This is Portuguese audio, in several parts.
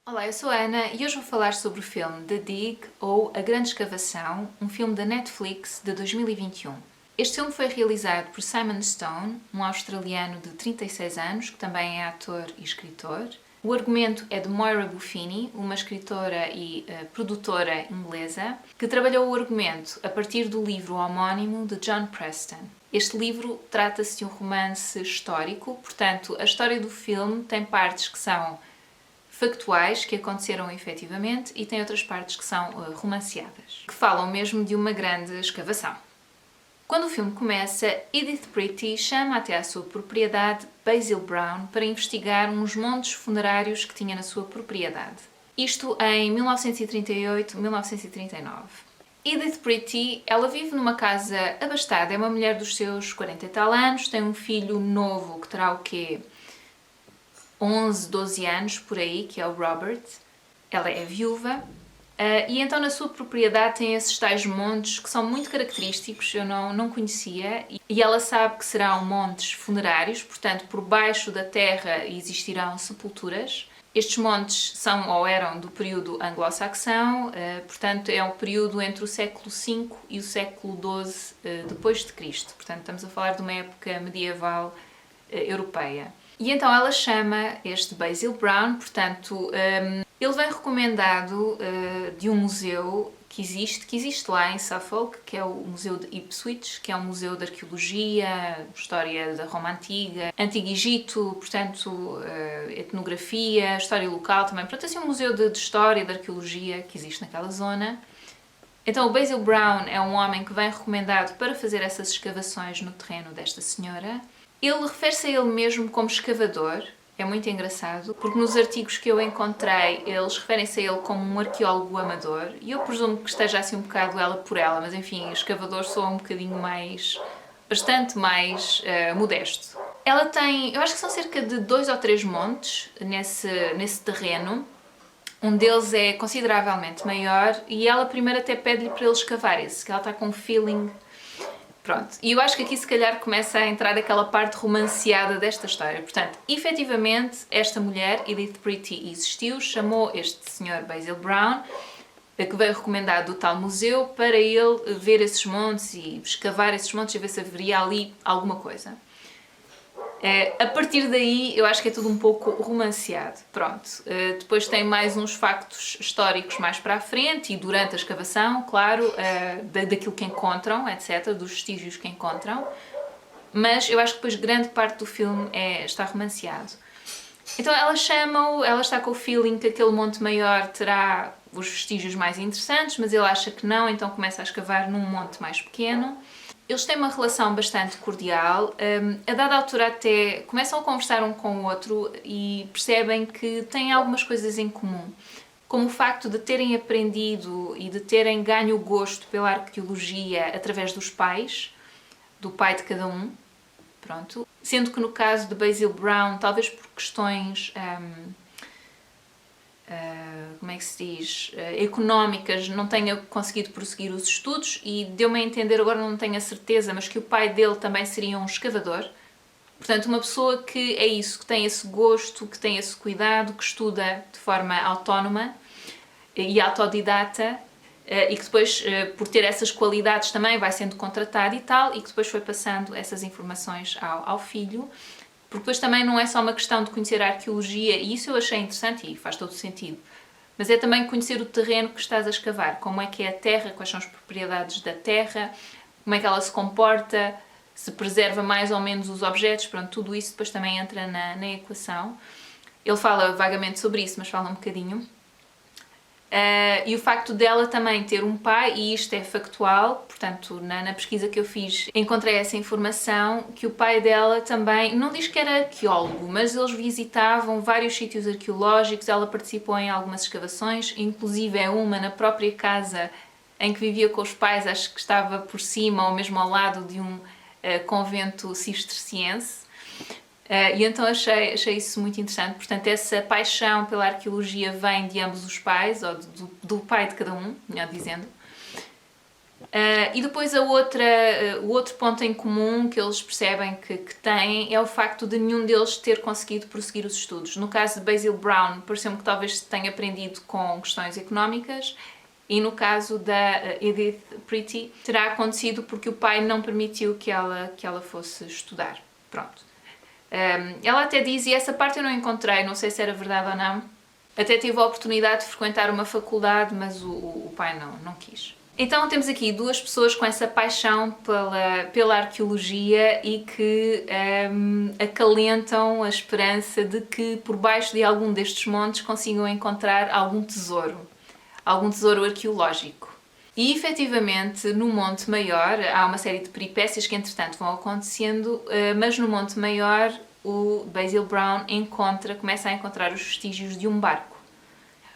Olá, eu sou a Ana e hoje vou falar sobre o filme The Dig, ou A Grande Escavação, um filme da Netflix de 2021. Este filme foi realizado por Simon Stone, um australiano de 36 anos, que também é ator e escritor. O argumento é de Moira Buffini, uma escritora e produtora inglesa, que trabalhou o argumento a partir do livro homónimo de John Preston. Este livro trata-se de um romance histórico, portanto, a história do filme tem partes que são factuais, que aconteceram efetivamente, e tem outras partes que são romanceadas, que falam mesmo de uma grande escavação. Quando o filme começa, Edith Pretty chama até à sua propriedade Basil Brown para investigar uns montes funerários que tinha na sua propriedade. Isto em 1938-1939. Edith Pretty, ela vive numa casa abastada, é uma mulher dos seus 40 e tal anos, tem um filho novo que terá o quê? 11, 12 anos, por aí, que é o Robert. Ela é viúva. E então na sua propriedade tem esses tais montes que são muito característicos, eu não conhecia, e ela sabe que serão montes funerários, portanto por baixo da terra existirão sepulturas. Estes montes são ou eram do período anglo-saxão, portanto é um período entre o século V e o século XII depois de Cristo, portanto estamos a falar de uma época medieval europeia. E então ela chama este Basil Brown, portanto, ele vem recomendado de um museu que existe lá em Suffolk, que é o Museu de Ipswich, que é um museu de arqueologia, história da Roma Antiga, Antigo Egito, portanto, etnografia, história local também. Portanto, assim, um museu de história, de arqueologia que existe naquela zona. Então, o Basil Brown é um homem que vem recomendado para fazer essas escavações no terreno desta senhora. Ele refere-se a ele mesmo como escavador, é muito engraçado, porque nos artigos que eu encontrei eles referem-se a ele como um arqueólogo amador, e eu presumo que esteja assim um bocado ela por ela, mas enfim, escavador soa um bocadinho mais, bastante mais modesto. Ela tem, eu acho que são cerca de 2 ou 3 montes nesse terreno, um deles é consideravelmente maior, e ela primeiro até pede-lhe para ele escavar esse, que ela está com um feeling. Pronto, e eu acho que aqui se calhar começa a entrar aquela parte romanceada desta história. Portanto, efetivamente, esta mulher, Edith Pretty, existiu, chamou este senhor Basil Brown, que veio recomendado do tal museu, para ele ver esses montes e escavar esses montes e ver se haveria ali alguma coisa. A partir daí, eu acho que é tudo um pouco romanceado. Pronto. Depois tem mais uns factos históricos mais para a frente e durante a escavação, claro, daquilo que encontram, etc., dos vestígios que encontram. Mas eu acho que depois grande parte do filme está romanceado. Então ela está com o feeling que aquele monte maior terá os vestígios mais interessantes, mas ele acha que não, então começa a escavar num monte mais pequeno. Eles têm uma relação bastante cordial, a dada altura até começam a conversar um com o outro e percebem que têm algumas coisas em comum, como o facto de terem aprendido e de terem ganho o gosto pela arqueologia através dos pais, do pai de cada um, pronto. Sendo que no caso de Basil Brown, talvez por questões como é que se diz, económicas, não tenha conseguido prosseguir os estudos, e deu-me a entender, agora não tenho a certeza, mas que o pai dele também seria um escavador. Portanto, uma pessoa que é isso, que tem esse gosto, que tem esse cuidado, que estuda de forma autónoma e autodidata, e que depois, por ter essas qualidades também, vai sendo contratado e tal, e que depois foi passando essas informações ao filho. Porque depois também não é só uma questão de conhecer a arqueologia, e isso eu achei interessante e faz todo sentido, mas é também conhecer o terreno que estás a escavar, como é que é a terra, quais são as propriedades da terra, como é que ela se comporta, se preserva mais ou menos os objetos, pronto, tudo isso depois também entra na equação. Ele fala vagamente sobre isso, mas fala um bocadinho. E o facto dela também ter um pai, e isto é factual, portanto na pesquisa que eu fiz encontrei essa informação, que o pai dela também, não diz que era arqueólogo, mas eles visitavam vários sítios arqueológicos, ela participou em algumas escavações, inclusive é uma na própria casa em que vivia com os pais, acho que estava por cima ou mesmo ao lado de um convento cisterciense. E então achei isso muito interessante. Portanto, essa paixão pela arqueologia vem de ambos os pais, ou do pai de cada um, melhor dizendo. E depois o outro ponto em comum que eles percebem que têm é o facto de nenhum deles ter conseguido prosseguir os estudos. No caso de Basil Brown, pareceu-me que talvez tenha aprendido com questões económicas, e no caso da Edith Pretty, terá acontecido porque o pai não permitiu que ela fosse estudar. Pronto. Ela até diz, e essa parte eu não encontrei, não sei se era verdade ou não, até tive a oportunidade de frequentar uma faculdade, mas o pai não quis. Então temos aqui duas pessoas com essa paixão pela arqueologia e que acalentam a esperança de que por baixo de algum destes montes consigam encontrar algum tesouro arqueológico. E efetivamente no Monte Maior há uma série de peripécias que entretanto vão acontecendo, mas no Monte Maior o Basil Brown começa a encontrar os vestígios de um barco.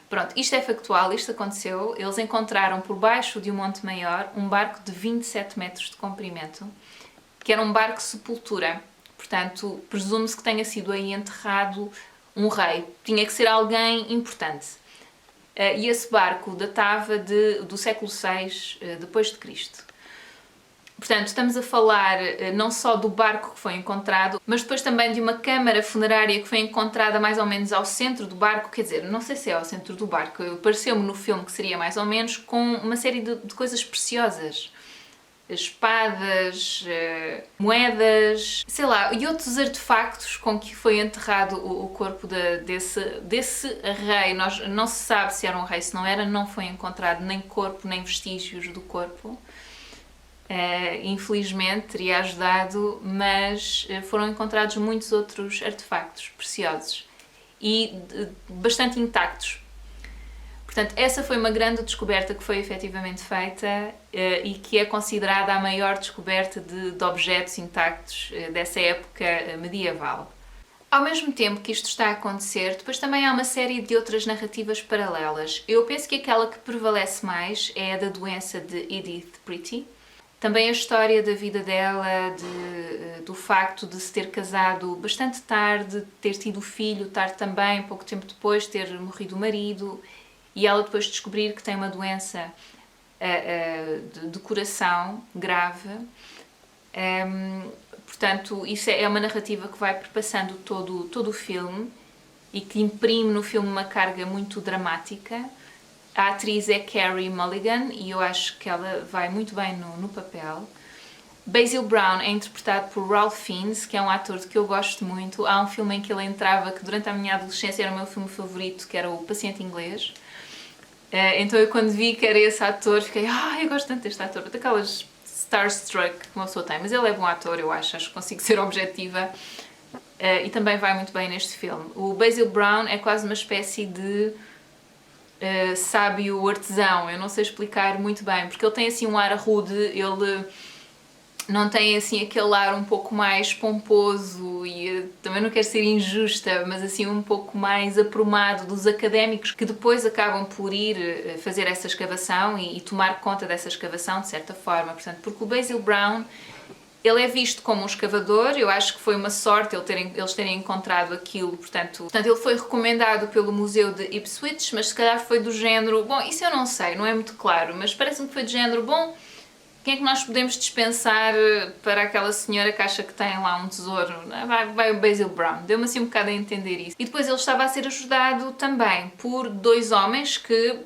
Pronto, isto é factual, isto aconteceu. Eles encontraram por baixo de um Monte Maior um barco de 27 metros de comprimento, que era um barco sepultura. Portanto, presume-se que tenha sido aí enterrado um rei. Tinha que ser alguém importante. E esse barco datava do século VI depois de Cristo. Portanto, estamos a falar não só do barco que foi encontrado, mas depois também de uma câmara funerária que foi encontrada mais ou menos ao centro do barco, quer dizer, não sei se é ao centro do barco, pareceu-me no filme que seria mais ou menos, com uma série de coisas preciosas. Espadas, moedas, sei lá, e outros artefactos com que foi enterrado o corpo desse rei. Não se sabe se era um rei, se não era, não foi encontrado nem corpo, nem vestígios do corpo. Infelizmente teria ajudado, mas foram encontrados muitos outros artefactos preciosos e bastante intactos. Portanto, essa foi uma grande descoberta que foi efetivamente feita e que é considerada a maior descoberta de objetos intactos dessa época medieval. Ao mesmo tempo que isto está a acontecer, depois também há uma série de outras narrativas paralelas. Eu penso que aquela que prevalece mais é a da doença de Edith Pretty. Também a história da vida dela, do facto de se ter casado bastante tarde, ter tido filho tarde também, pouco tempo depois ter morrido o marido, e ela depois descobrir que tem uma doença de coração grave. Portanto, isso é uma narrativa que vai perpassando todo o filme e que imprime no filme uma carga muito dramática. A atriz é Carey Mulligan e eu acho que ela vai muito bem no papel. Basil Brown é interpretado por Ralph Fiennes, que é um ator de que eu gosto muito. Há um filme em que ele entrava que durante a minha adolescência era o meu filme favorito, que era O Paciente Inglês. Então eu quando vi que era esse ator, fiquei, eu gosto tanto deste ator, daquelas starstruck que uma pessoa tem, mas ele é bom ator, eu acho que consigo ser objetiva. E também vai muito bem neste filme. O Basil Brown é quase uma espécie de sábio artesão, eu não sei explicar muito bem, porque ele tem assim um ar rude, ele não tem assim aquele ar um pouco mais pomposo e também não quero ser injusta, mas assim um pouco mais aprumado dos académicos que depois acabam por ir fazer essa escavação e tomar conta dessa escavação de certa forma. Portanto, porque o Basil Brown, ele é visto como um escavador, eu acho que foi uma sorte eles terem encontrado aquilo, portanto ele foi recomendado pelo Museu de Ipswich, mas se calhar foi do género, bom, isso eu não sei, não é muito claro, mas parece-me que foi do género, bom, quem é que nós podemos dispensar para aquela senhora que acha que tem lá um tesouro? Vai o Basil Brown. Deu-me assim um bocado a entender isso. E depois ele estava a ser ajudado também por dois homens que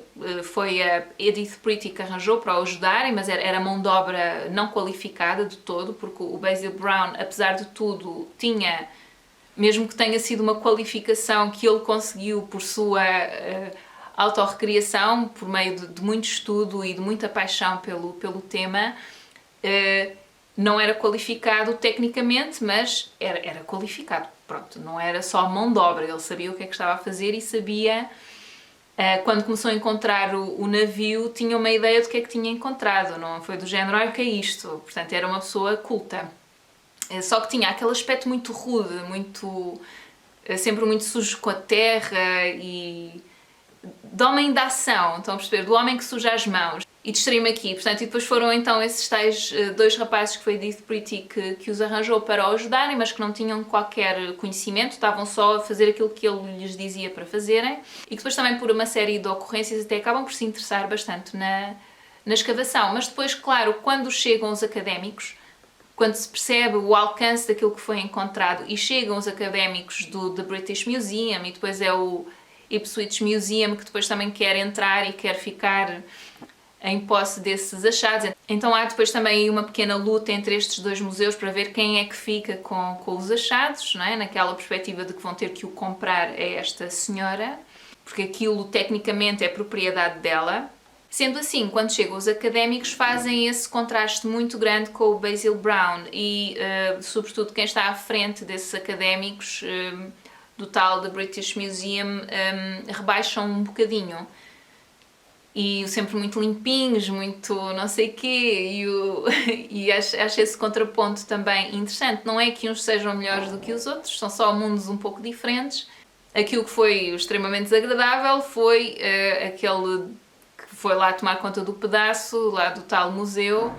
foi a Edith Pretty que arranjou para o ajudarem, mas era mão de obra não qualificada de todo, porque o Basil Brown, apesar de tudo, tinha, mesmo que tenha sido uma qualificação que ele conseguiu por sua autorrecriação, por meio de muito estudo e de muita paixão pelo tema, não era qualificado tecnicamente, mas era qualificado. Pronto, não era só mão de obra, ele sabia o que é que estava a fazer e sabia, quando começou a encontrar o navio, tinha uma ideia do que é que tinha encontrado, não foi do género, o que é isto? Portanto, era uma pessoa culta. Só que tinha aquele aspecto muito rude, sempre muito sujo com a terra e de homem da ação, estão a perceber? Do homem que suja as mãos. E distraí-me aqui, portanto, e depois foram então esses tais dois rapazes que foi Edith Pretty que os arranjou para o ajudarem, mas que não tinham qualquer conhecimento, estavam só a fazer aquilo que ele lhes dizia para fazerem, e que depois também por uma série de ocorrências até acabam por se interessar bastante na escavação. Mas depois, claro, quando chegam os académicos, quando se percebe o alcance daquilo que foi encontrado e chegam os académicos do The British Museum e depois é o Ipswich Museum que depois também quer entrar e quer ficar em posse desses achados. Então há depois também uma pequena luta entre estes dois museus para ver quem é que fica com os achados, não é? Naquela perspectiva de que vão ter que o comprar a esta senhora, porque aquilo tecnicamente é propriedade dela. Sendo assim, quando chegam os académicos, fazem esse contraste muito grande com o Basil Brown e, sobretudo, quem está à frente desses académicos do tal The British Museum rebaixam um bocadinho. E sempre muito limpinhos, muito não sei quê, e acho esse contraponto também interessante. Não é que uns sejam melhores do que os outros, são só mundos um pouco diferentes. Aquilo que foi extremamente desagradável foi aquele que foi lá tomar conta do pedaço, lá do tal museu,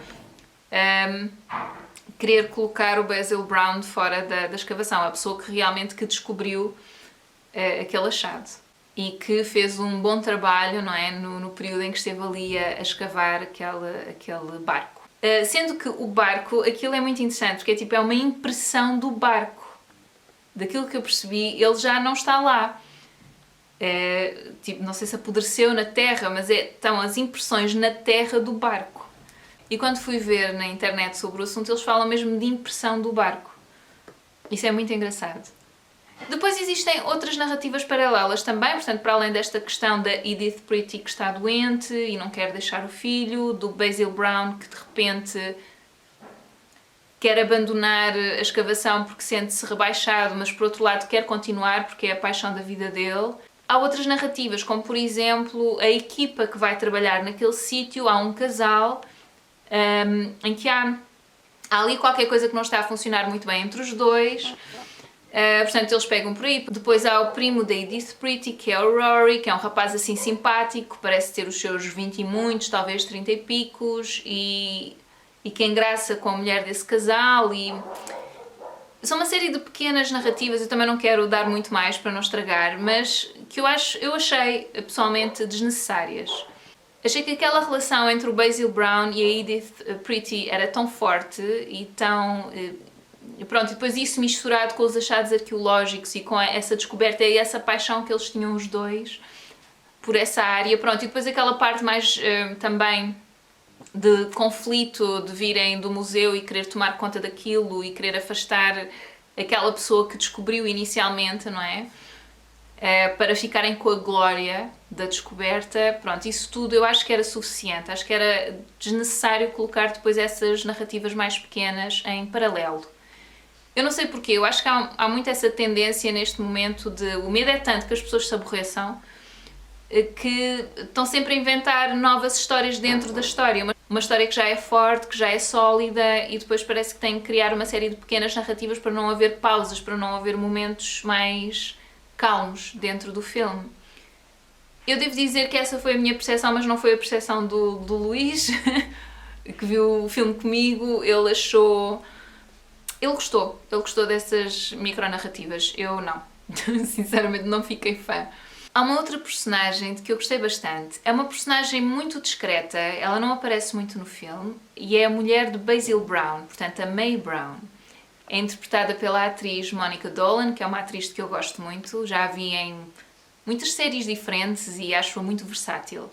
querer colocar o Basil Brown fora da escavação, a pessoa que realmente que descobriu aquele achado. E que fez um bom trabalho, não é? No período em que esteve ali a escavar aquele barco. Sendo que o barco, aquilo é muito interessante, porque é uma impressão do barco. Daquilo que eu percebi, ele já não está lá. Não sei se apodreceu na terra, mas estão as impressões na terra do barco. E quando fui ver na internet sobre o assunto, eles falam mesmo de impressão do barco. Isso é muito engraçado. Depois existem outras narrativas paralelas também, portanto, para além desta questão da Edith Pretty que está doente e não quer deixar o filho, do Basil Brown que de repente quer abandonar a escavação porque sente-se rebaixado, mas por outro lado quer continuar porque é a paixão da vida dele. Há outras narrativas, como por exemplo a equipa que vai trabalhar naquele sítio, há um casal em que há ali qualquer coisa que não está a funcionar muito bem entre os dois. Portanto, eles pegam por aí. Depois há o primo da Edith Pretty, que é o Rory, que é um rapaz assim simpático, parece ter os seus 20 e muitos, talvez 30 e picos, e que engraça com a mulher desse casal. E são uma série de pequenas narrativas, eu também não quero dar muito mais para não estragar, mas que eu achei pessoalmente desnecessárias. Achei que aquela relação entre o Basil Brown e a Edith Pretty era tão forte e tão... Pronto, e depois isso misturado com os achados arqueológicos e com essa descoberta e essa paixão que eles tinham os dois por essa área, pronto, e depois aquela parte mais também de conflito, de virem do museu e querer tomar conta daquilo e querer afastar aquela pessoa que descobriu inicialmente, não é? Para ficarem com a glória da descoberta, pronto, isso tudo eu acho que era suficiente, acho que era desnecessário colocar depois essas narrativas mais pequenas em paralelo. Eu não sei porquê, eu acho que há muito essa tendência neste momento de... O medo é tanto que as pessoas se aborreçam que estão sempre a inventar novas histórias dentro da história. Uma história que já é forte, que já é sólida e depois parece que tem que criar uma série de pequenas narrativas para não haver pausas, para não haver momentos mais calmos dentro do filme. Eu devo dizer que essa foi a minha percepção, mas não foi a percepção do Luís, que viu o filme comigo. Ele achou... Ele gostou dessas micronarrativas, eu não. Sinceramente não fiquei fã. Há uma outra personagem de que eu gostei bastante. É uma personagem muito discreta, ela não aparece muito no filme, e é a mulher de Basil Brown, portanto a May Brown. É interpretada pela atriz Monica Dolan, que é uma atriz que eu gosto muito, já a vi em muitas séries diferentes e acho-a muito versátil.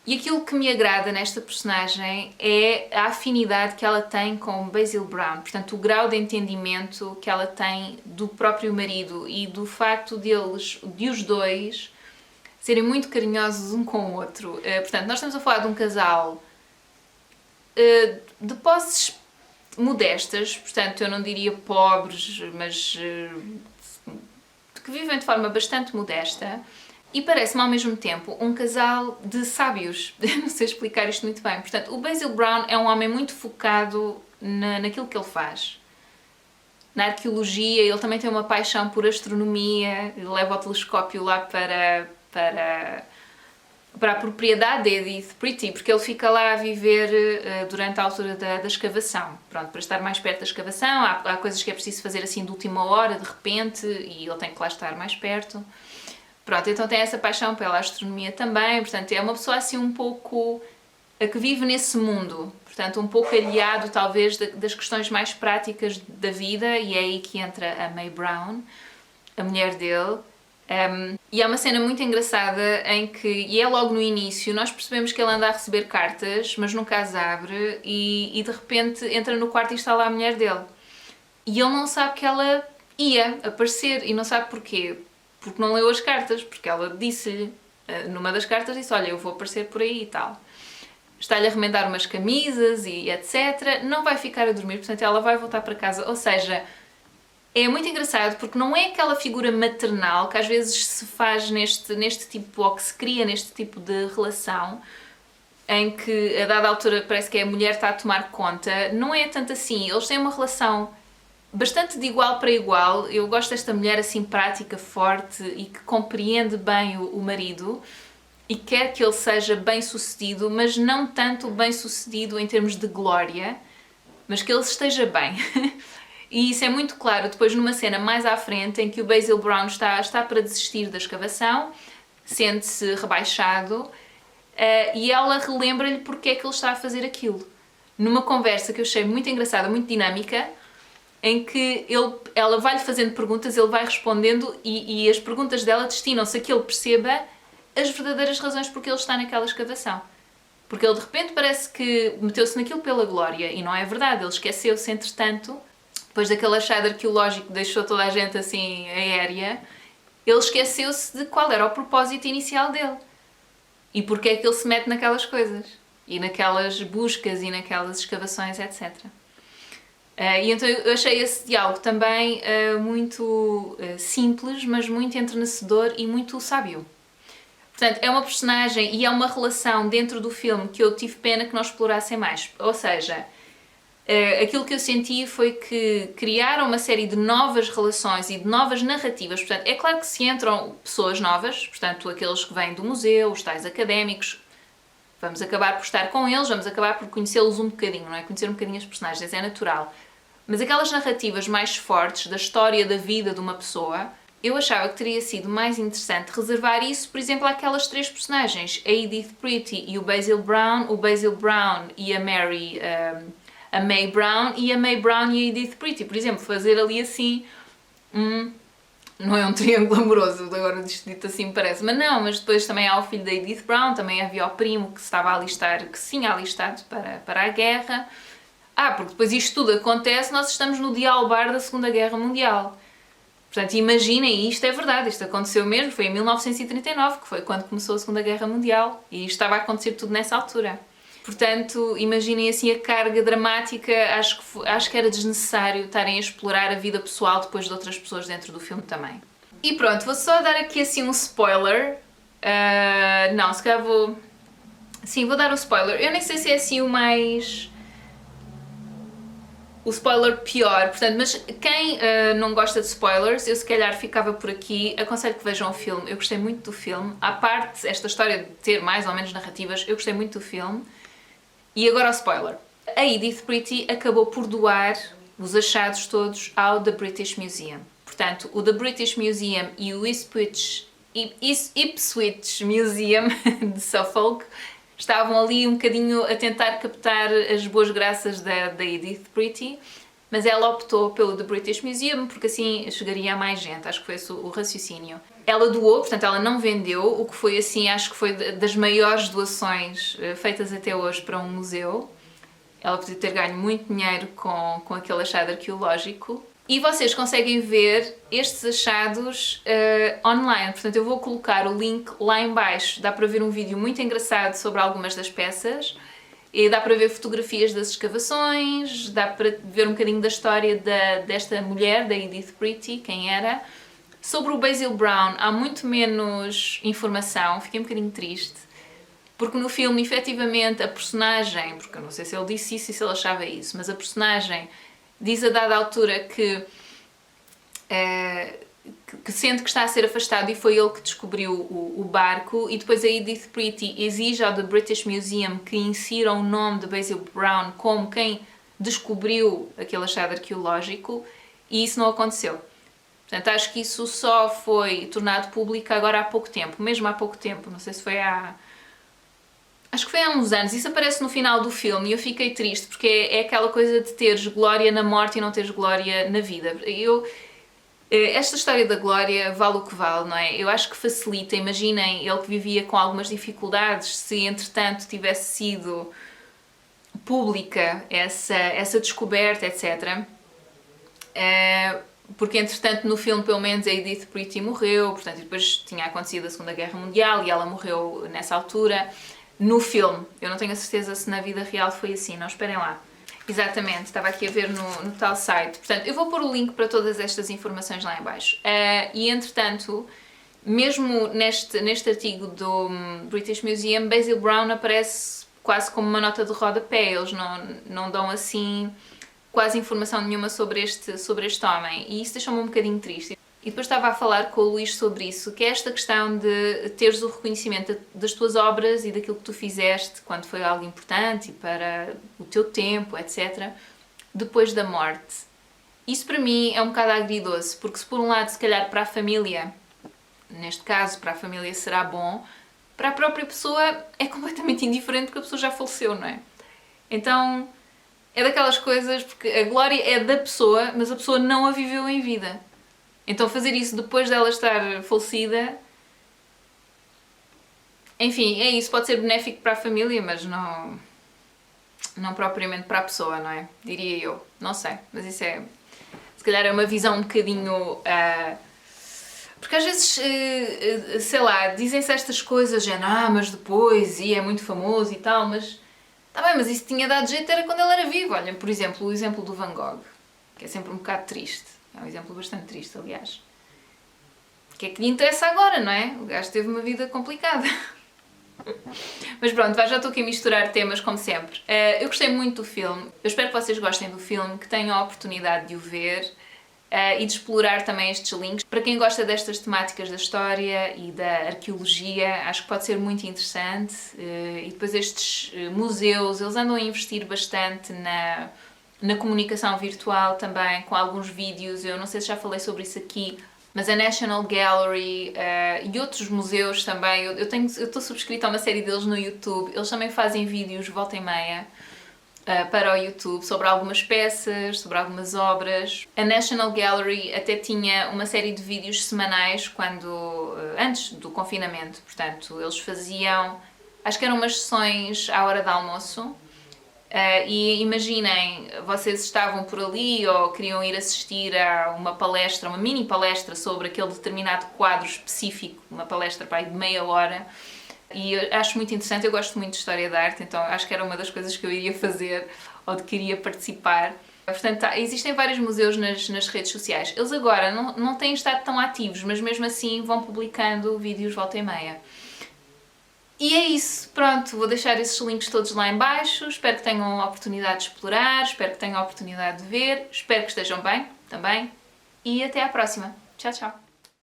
E aquilo que me agrada nesta personagem é a afinidade que ela tem com Basil Brown, portanto o grau de entendimento que ela tem do próprio marido e do facto de os dois serem muito carinhosos um com o outro. Portanto, nós estamos a falar de um casal de posses modestas, portanto eu não diria pobres, mas que vivem de forma bastante modesta. E parece-me ao mesmo tempo um casal de sábios. Não sei explicar isto muito bem. Portanto, o Basil Brown é um homem muito focado naquilo que ele faz. Na arqueologia, ele também tem uma paixão por astronomia, ele leva o telescópio lá para a propriedade de Edith Pretty, porque ele fica lá a viver durante a altura da escavação. Pronto, para estar mais perto da escavação, há coisas que é preciso fazer assim de última hora, de repente, e ele tem que lá estar mais perto. Pronto, então tem essa paixão pela astronomia também, portanto é uma pessoa assim um pouco a que vive nesse mundo, portanto um pouco aliado talvez das questões mais práticas da vida, e é aí que entra a May Brown, a mulher dele. E há uma cena muito engraçada em que, e é logo no início, nós percebemos que ele anda a receber cartas, mas nunca as abre, e de repente entra no quarto e está lá a mulher dele. E ele não sabe que ela ia aparecer, e não sabe porquê. Porque não leu as cartas, porque ela disse-lhe, numa das cartas disse, olha, eu vou aparecer por aí e tal. Está-lhe a remendar umas camisas e etc. Não vai ficar a dormir, portanto ela vai voltar para casa. Ou seja, é muito engraçado porque não é aquela figura maternal que às vezes se faz neste tipo, ou que se cria neste tipo de relação, em que a dada altura parece que a mulher está a tomar conta. Não é tanto assim, eles têm uma relação bastante de igual para igual. Eu gosto desta mulher assim prática, forte e que compreende bem o marido e quer que ele seja bem sucedido, mas não tanto bem sucedido em termos de glória, mas que ele esteja bem. E isso é muito claro depois numa cena mais à frente em que o Basil Brown está para desistir da escavação, sente-se rebaixado, e ela relembra-lhe porque é que ele está a fazer aquilo. Numa conversa que eu achei muito engraçada, muito dinâmica, em que ela vai-lhe fazendo perguntas, ele vai respondendo e as perguntas dela destinam-se a que ele perceba as verdadeiras razões porque ele está naquela escavação. Porque ele de repente parece que meteu-se naquilo pela glória, e não é verdade, ele esqueceu-se entretanto. Depois daquele achado arqueológico que deixou toda a gente assim aérea, ele esqueceu-se de qual era o propósito inicial dele. E porque é que ele se mete naquelas coisas. E naquelas buscas e naquelas escavações, etc. E então eu achei esse diálogo também muito simples, mas muito entrenecedor e muito sábio. Portanto, é uma personagem e é uma relação dentro do filme que eu tive pena que não explorassem mais. Ou seja, aquilo que eu senti foi que criaram uma série de novas relações e de novas narrativas. Portanto, é claro que se entram pessoas novas, portanto, aqueles que vêm do museu, os tais académicos, vamos acabar por estar com eles, vamos acabar por conhecê-los um bocadinho, não é? Conhecer um bocadinho as personagens, é natural. Mas aquelas narrativas mais fortes da história da vida de uma pessoa, eu achava que teria sido mais interessante reservar isso, por exemplo, àquelas três personagens, a Edith Pretty e o Basil Brown e a Mary... a May Brown e a May Brown e a Edith Pretty, por exemplo, fazer ali assim, não é um triângulo amoroso, agora dito assim parece, mas não, mas depois também há o filho da Edith Brown, também havia o primo que se estava a alistar, que sim, alistado para a guerra. Porque depois isto tudo acontece, nós estamos no dia albar da Segunda Guerra Mundial. Portanto, imaginem, isto é verdade, isto aconteceu mesmo, foi em 1939, que foi quando começou a Segunda Guerra Mundial, e isto estava a acontecer tudo nessa altura. Portanto, imaginem assim a carga dramática, acho que era desnecessário estarem a explorar a vida pessoal depois de outras pessoas dentro do filme também. E pronto, vou só dar aqui assim um spoiler. Não, se calhar vou... Sim, vou dar um spoiler. Eu nem sei se é assim o mais... o spoiler pior, portanto, mas quem não gosta de spoilers, eu se calhar ficava por aqui, aconselho que vejam o filme, eu gostei muito do filme, à parte esta história de ter mais ou menos narrativas, eu gostei muito do filme. E agora o spoiler. A Edith Pretty acabou por doar os achados todos ao The British Museum. Portanto, o The British Museum e o Ipswich Museum de Suffolk estavam ali um bocadinho a tentar captar as boas graças da Edith Pretty, mas ela optou pelo The British Museum porque assim chegaria a mais gente, acho que foi esse o raciocínio. Ela doou, portanto ela não vendeu, o que foi assim, acho que foi das maiores doações feitas até hoje para um museu. Ela podia ter ganho muito dinheiro com aquele achado arqueológico. E vocês conseguem ver estes achados online, portanto eu vou colocar o link lá em baixo. Dá para ver um vídeo muito engraçado sobre algumas das peças, e dá para ver fotografias das escavações, dá para ver um bocadinho da história desta mulher, da Edith Pretty, quem era. Sobre o Basil Brown há muito menos informação, fiquei um bocadinho triste, porque no filme, efetivamente, a personagem, porque eu não sei se ele disse isso e se ele achava isso, mas a personagem diz a dada altura que sente que está a ser afastado e foi ele que descobriu o barco, e depois a Edith Pretty exige ao The British Museum que insira o nome de Basil Brown como quem descobriu aquele achado arqueológico, e isso não aconteceu. Portanto, acho que isso só foi tornado público agora há pouco tempo, mesmo há pouco tempo, não sei se foi há acho que foi há uns anos, isso aparece no final do filme e eu fiquei triste, porque é aquela coisa de teres glória na morte e não teres glória na vida. Esta história da glória vale o que vale, não é? Eu acho que facilita, imaginem, ele que vivia com algumas dificuldades, se entretanto tivesse sido pública essa descoberta, etc. Porque entretanto no filme pelo menos a Edith Pretty morreu, portanto, e depois tinha acontecido a Segunda Guerra Mundial e ela morreu nessa altura. No filme, eu não tenho a certeza se na vida real foi assim, não esperem lá. Exatamente, estava aqui a ver no tal site. Portanto, eu vou pôr o link para todas estas informações lá em baixo. E entretanto, mesmo neste artigo do British Museum, Basil Brown aparece quase como uma nota de rodapé. Eles não dão assim quase informação nenhuma sobre este homem. E isso deixou-me um bocadinho triste. E depois estava a falar com o Luís sobre isso, que é esta questão de teres o reconhecimento das tuas obras e daquilo que tu fizeste quando foi algo importante e para o teu tempo, etc., depois da morte. Isso para mim é um bocado agridoce, porque se por um lado, se calhar para a família, neste caso para a família será bom, para a própria pessoa é completamente indiferente porque a pessoa já faleceu, não é? Então é daquelas coisas, porque a glória é da pessoa, mas a pessoa não a viveu em vida. Então fazer isso depois dela estar falecida, enfim, é isso, pode ser benéfico para a família, mas não propriamente para a pessoa, não é? Diria eu, não sei, mas isso se calhar é uma visão um bocadinho... porque às vezes, sei lá, dizem-se estas coisas, mas depois, e é muito famoso e tal, mas... Tá bem, mas isso tinha dado jeito era quando ele era vivo. Olha, por exemplo, o exemplo do Van Gogh, que é sempre um bocado triste. É um exemplo bastante triste, aliás. O que é que lhe interessa agora, não é? O gajo teve uma vida complicada. Mas pronto, já estou aqui a misturar temas, como sempre. Eu gostei muito do filme. Eu espero que vocês gostem do filme, que tenham a oportunidade de o ver e de explorar também estes links. Para quem gosta destas temáticas da história e da arqueologia, acho que pode ser muito interessante. E depois estes museus, eles andam a investir bastante na comunicação virtual também, com alguns vídeos. Eu não sei se já falei sobre isso aqui, mas a National Gallery e outros museus também, eu estou subscrita a uma série deles no YouTube, eles também fazem vídeos volta e meia para o YouTube sobre algumas peças, sobre algumas obras. A National Gallery até tinha uma série de vídeos semanais antes do confinamento, portanto eles faziam, acho que eram umas sessões à hora de almoço. E imaginem, vocês estavam por ali ou queriam ir assistir a uma palestra, uma mini palestra sobre aquele determinado quadro específico, uma palestra para aí de meia hora, e eu acho muito interessante, eu gosto muito de história da arte, então acho que era uma das coisas que eu iria fazer ou de que iria participar. Portanto, existem vários museus nas redes sociais. Eles agora não têm estado tão ativos, mas mesmo assim vão publicando vídeos volta e meia. E é isso, pronto, vou deixar esses links todos lá em baixo, espero que tenham a oportunidade de explorar, espero que tenham a oportunidade de ver, espero que estejam bem também e até à próxima. Tchau, tchau!